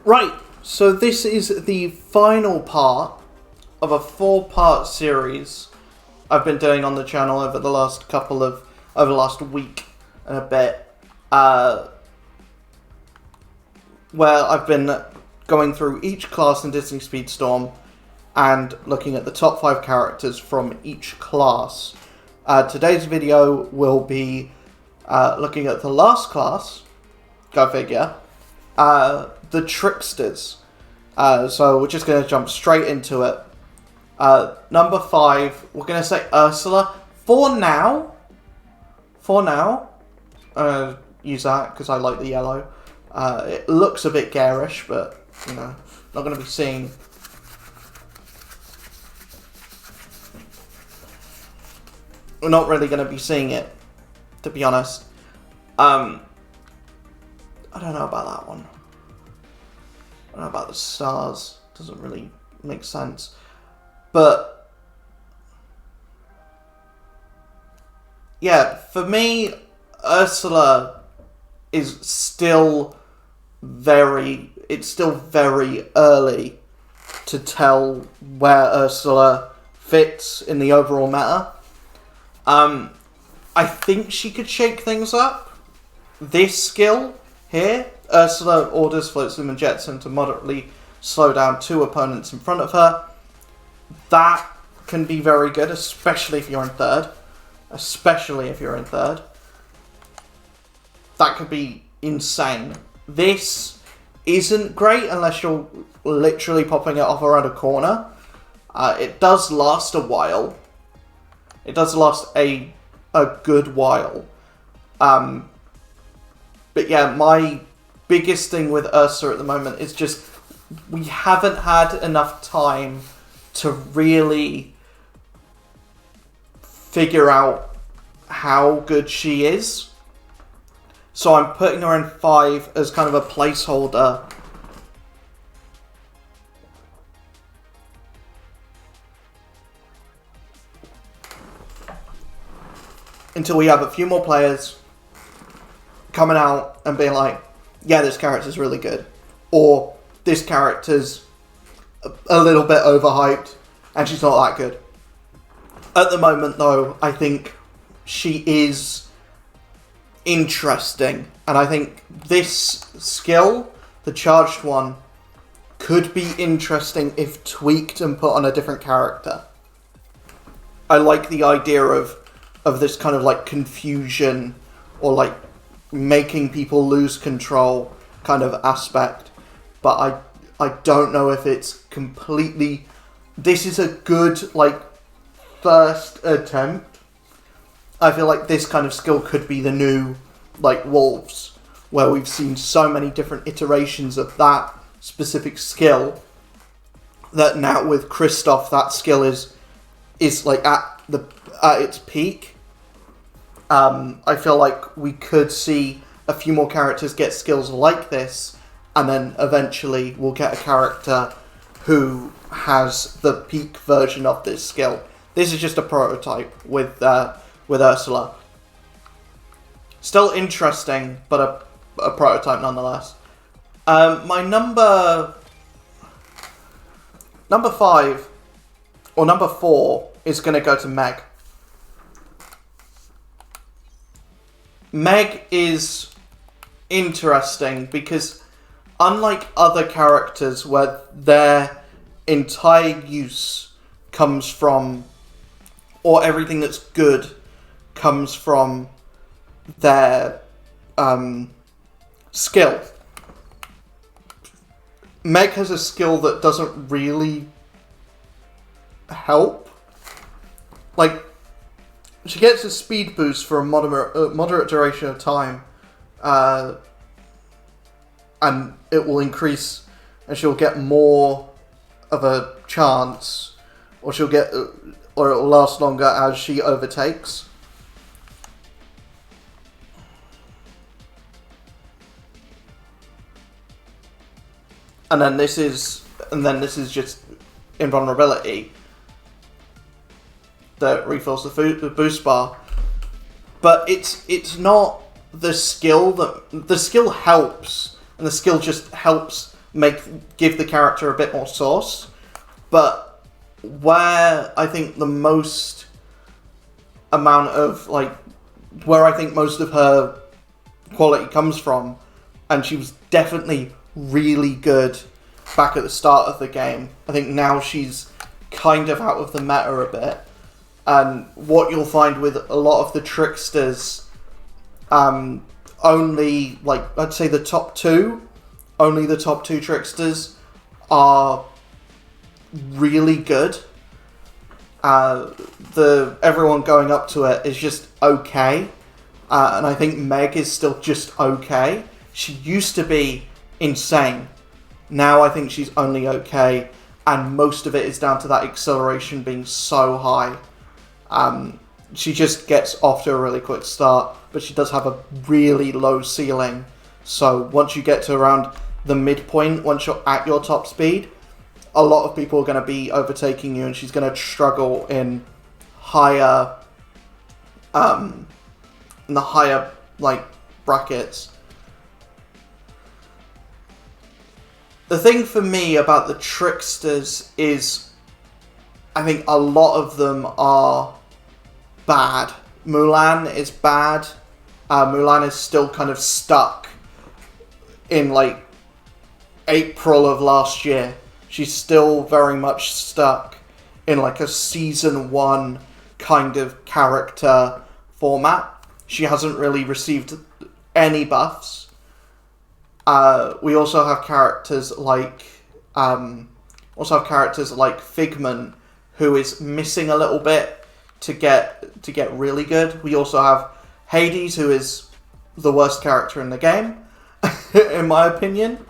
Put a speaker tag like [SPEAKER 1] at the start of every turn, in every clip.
[SPEAKER 1] Right, so this is the final part of a 4-part series I've been doing on the channel over the last week and a bit, where I've been going through each class in Disney Speedstorm and looking at the top 5 characters from each class. Today's video will be looking at the last class, go figure, the Tricksters. So we're just going to jump straight into it. Number 5, we're going to say Ursula. For now, use that because I like the yellow. It looks a bit garish, but, you know, not going to be seeing... We're not really going to be seeing it, to be honest. I don't know about that one. I don't know about the stars. Doesn't really make sense. But yeah, for me, Ursula is still very early to tell where Ursula fits in the overall meta. I think she could shake things up. This skill here, Ursula orders floats them and jets them to moderately slow down 2 opponents in front of her. That can be very good, especially if you're in third. That could be insane. This isn't great unless you're literally popping it off around a corner. It does last a while. It does last a good while. But yeah, my biggest thing with Ursa at the moment is just we haven't had enough time to really figure out how good she is. So I'm putting her in 5 as kind of a placeholder. Until we have a few more players coming out and being like, yeah, this character's really good. Or this character's a little bit overhyped and she's not that good. At the moment, though, I think she is interesting. And I think this skill, the charged one, could be interesting if tweaked and put on a different character. I like the idea of this kind of like confusion or like making people lose control kind of aspect. But I don't know if it's completely... This is a good, like, first attempt. I feel like this kind of skill could be the new, like, Wolves, where we've seen so many different iterations of that specific skill that now with Kristoff, that skill is like at its peak. I feel like we could see a few more characters get skills like this, and then eventually we'll get a character who has the peak version of this skill. This is just a prototype with Ursula. Still interesting, but a prototype nonetheless. My number 5 or number 4 is going to go to Meg. Meg is interesting because unlike other characters where their entire use comes from, or everything that's good comes from their skill, Meg has a skill that doesn't really help. Like, she gets a speed boost for a moderate duration of time, and it will increase, and she'll get more of a chance, or it will last longer as she overtakes. And then this is just invulnerability that refills the boost bar. But it's not the skill that... The skill helps, and the skill just helps give the character a bit more sauce. But where I think the most amount of where I think most of her quality comes from, and she was definitely really good back at the start of the game. I think now she's kind of out of the meta a bit. And what you'll find with a lot of the Tricksters, only, I'd say the top two Tricksters are really good. Everyone going up to it is just okay. And I think Meg is still just okay. She used to be insane. Now I think she's only okay. And most of it is down to that acceleration being so high. She just gets off to a really quick start, but she does have a really low ceiling. So once you get to around the midpoint, once you're at your top speed, a lot of people are going to be overtaking you, and she's going to struggle in higher, brackets. The thing for me about the Tricksters is, I think a lot of them are bad. Mulan is bad. Mulan is still kind of stuck in April of last year. She's still very much stuck in a season 1 kind of character format. She hasn't really received any buffs. We also have characters like Figment, who is missing a little bit to get really good. We also have Hades, who is the worst character in the game, in my opinion,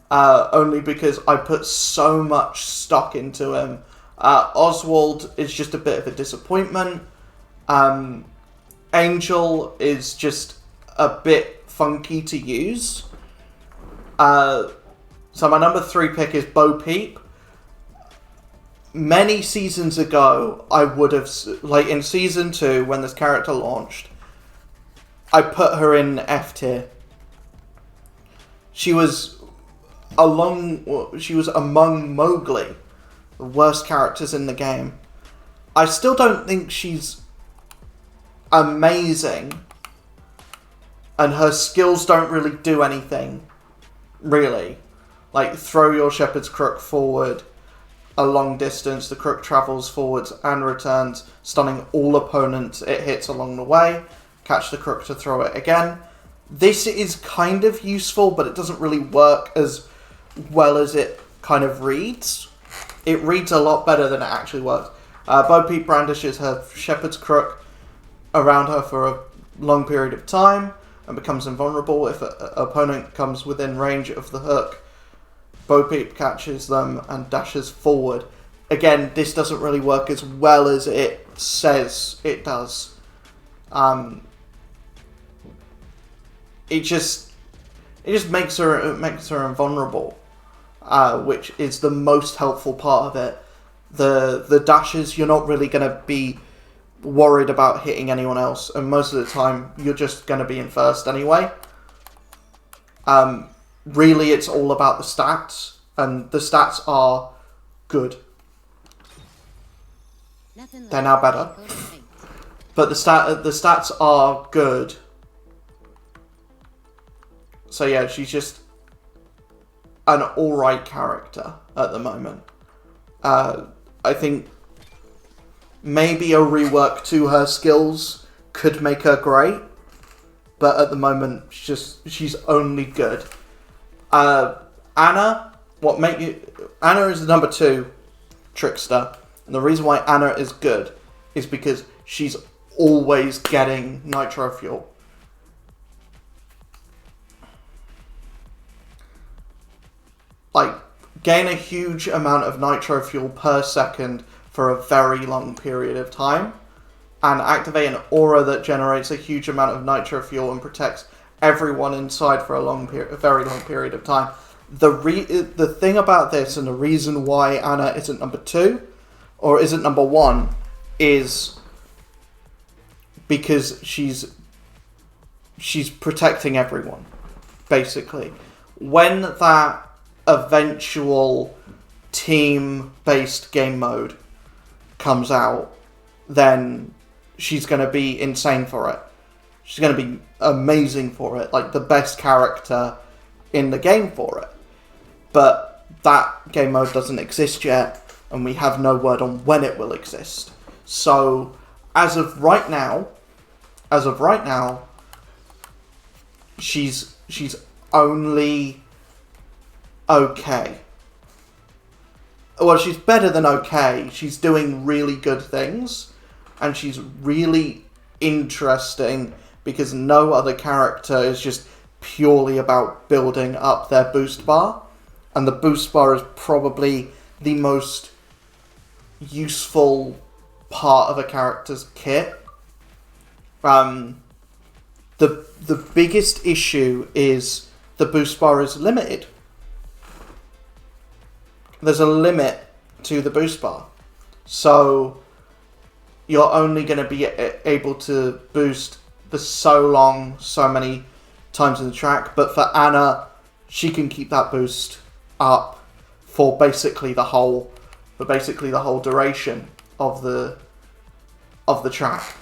[SPEAKER 1] only because I put so much stock into him. Oswald is just a bit of a disappointment. Angel is just a bit funky to use. So my number 3 pick is Bo Peep. Many seasons ago, I would have, in season 2, when this character launched, I put her in F tier. She was among Mowgli, the worst characters in the game. I still don't think she's amazing, and her skills don't really do anything, really. Throw your shepherd's crook forward a long distance, the crook travels forwards and returns, stunning all opponents it hits along the way. Catch the crook to throw it again. This is kind of useful, but it doesn't really work as well as it kind of reads. It reads a lot better than it actually works. Bo Peep brandishes her shepherd's crook around her for a long period of time and becomes invulnerable if an opponent comes within range of the hook. Bo Peep catches them and dashes forward. Again, this doesn't really work as well as it says it does. It just makes her invulnerable, which is the most helpful part of it. The dashes, you're not really going to be worried about hitting anyone else, and most of the time you're just going to be in first anyway. Really, it's all about the stats, and the stats are good. They're now better, but the stats are good. So yeah, she's just an alright character at the moment. I think maybe a rework to her skills could make her great, but at the moment she's only good. Anna, Anna is the number 2 Trickster, and the reason why Anna is good is because she's always getting nitro fuel. Gain a huge amount of nitro fuel per second for a very long period of time, and activate an aura that generates a huge amount of nitro fuel and protects everyone inside for a very long period of time. The thing about this, and the reason why Anna isn't number 2 or isn't number 1, is because she's protecting everyone, basically. When that eventual team-based game mode comes out, then she's going to be insane for it. She's going to be amazing for it, like the best character in the game for it. But that game mode doesn't exist yet, and we have no word on when it will exist. So, as of right now, she's only okay. Well, she's better than okay. She's doing really good things, and she's really interesting because no other character is just purely about building up their boost bar, and the boost bar is probably the most useful part of a character's kit. The biggest issue is the boost bar is limited. There's a limit to the boost bar. So you're only going to be able to boost for so long, so many times in the track. But for Anna, she can keep that boost up for basically the whole duration of the track.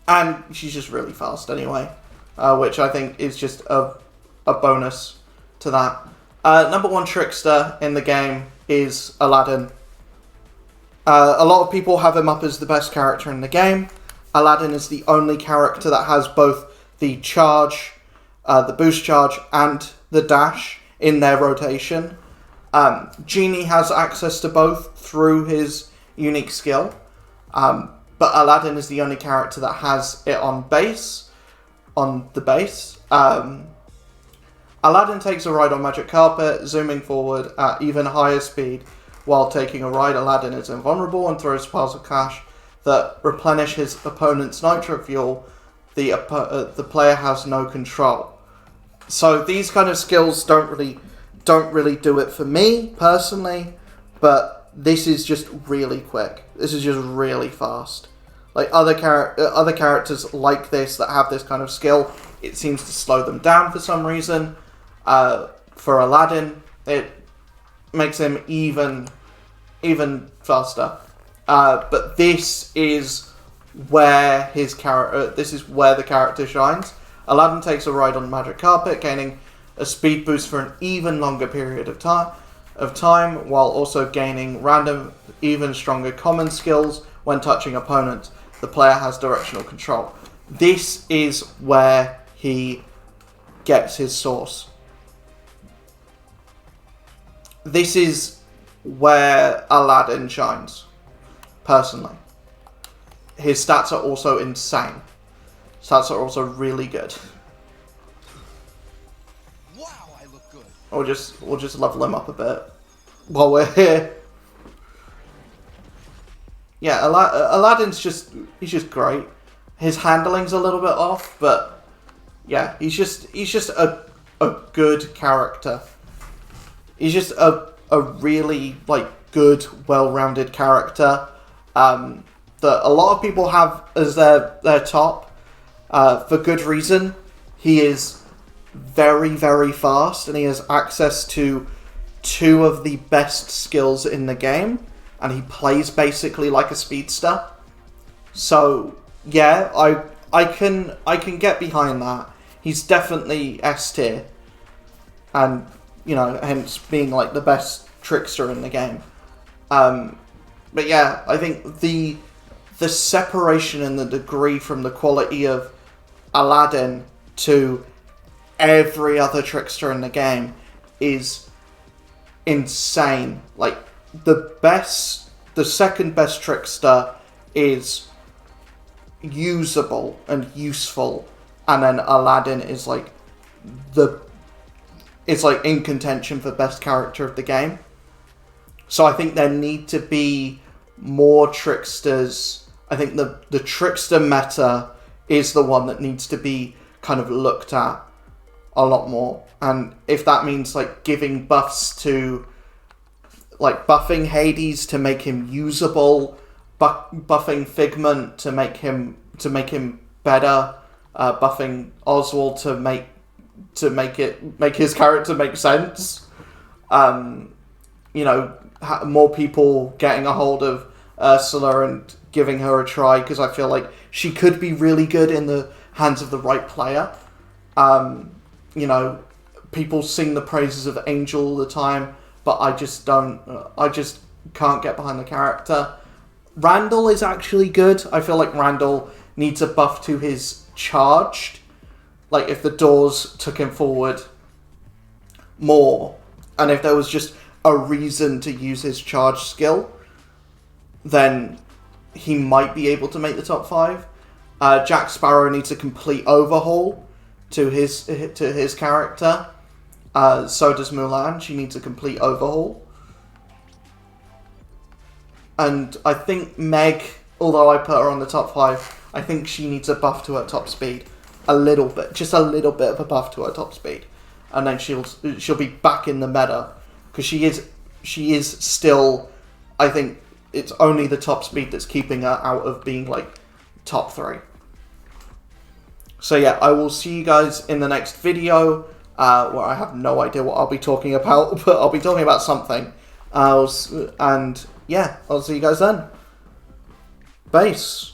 [SPEAKER 1] And she's just really fast anyway, which I think is just a bonus to that. Number one trickster in the game is Aladdin. A lot of people have him up as the best character in the game. Aladdin is the only character that has both the charge, the boost charge, and the dash in their rotation. Genie has access to both through his unique skill. But Aladdin is the only character that has it on the base. Aladdin takes a ride on Magic Carpet, zooming forward at even higher speed. While taking a ride, Aladdin is invulnerable and throws piles of cash that replenish his opponent's nitro fuel. The player has no control. So these kind of skills don't really do it for me personally, but this is just really quick. This is just really fast. Like other characters like this that have this kind of skill, it seems to slow them down for some reason. For Aladdin, it makes him even faster. But this is where the character shines. Aladdin takes a ride on Magic Carpet, gaining a speed boost for an even longer period of time, while also gaining random, even stronger common skills when touching opponents. The player has directional control. This is where he gets his source. This is where Aladdin shines, personally. His stats are also insane. Stats are also really good.
[SPEAKER 2] Wow, I look good.
[SPEAKER 1] We'll just level him up a bit while we're here. Yeah, Aladdin's he's just great. His handling's a little bit off, but yeah, he's just a good character. He's just a really good, well-rounded character that a lot of people have as their top for good reason. He is very, very fast, and he has access to two of the best skills in the game, and he plays basically like a speedster. So yeah, I can get behind that. He's definitely S tier, and hence being like the best trickster in the game. But yeah, I think the separation and the degree from the quality of Aladdin to every other trickster in the game is insane. Like the second best trickster is usable and useful, and then Aladdin is in contention for best character of the game. So I think there need to be more tricksters. I think the trickster meta is the one that needs to be kind of looked at a lot more. And if that means giving buffs to buffing Hades to make him usable, buffing Figment to make him better, buffing Oswald to make to make his character make sense. More people getting a hold of Ursula and giving her a try, because I feel like she could be really good in the hands of the right player. People sing the praises of Angel all the time, but I just can't get behind the character. Randall is actually good. I feel like Randall needs a buff to his charged. Like, if the doors took him forward more, and if there was just a reason to use his charge skill, then he might be able to make the top 5. Jack Sparrow needs a complete overhaul to his character. So does Mulan. She needs a complete overhaul. And I think Meg, although I put her on the top 5, I think she needs a buff to her top speed. A little bit. Just a little bit of a buff to her top speed. And then she'll be back in the meta. Because she is still, I think it's only the top speed that's keeping her out of being, like, top 3. So yeah, I will see you guys in the next video, where I have no idea what I'll be talking about, but I'll be talking about something. And yeah, I'll see you guys then. Base.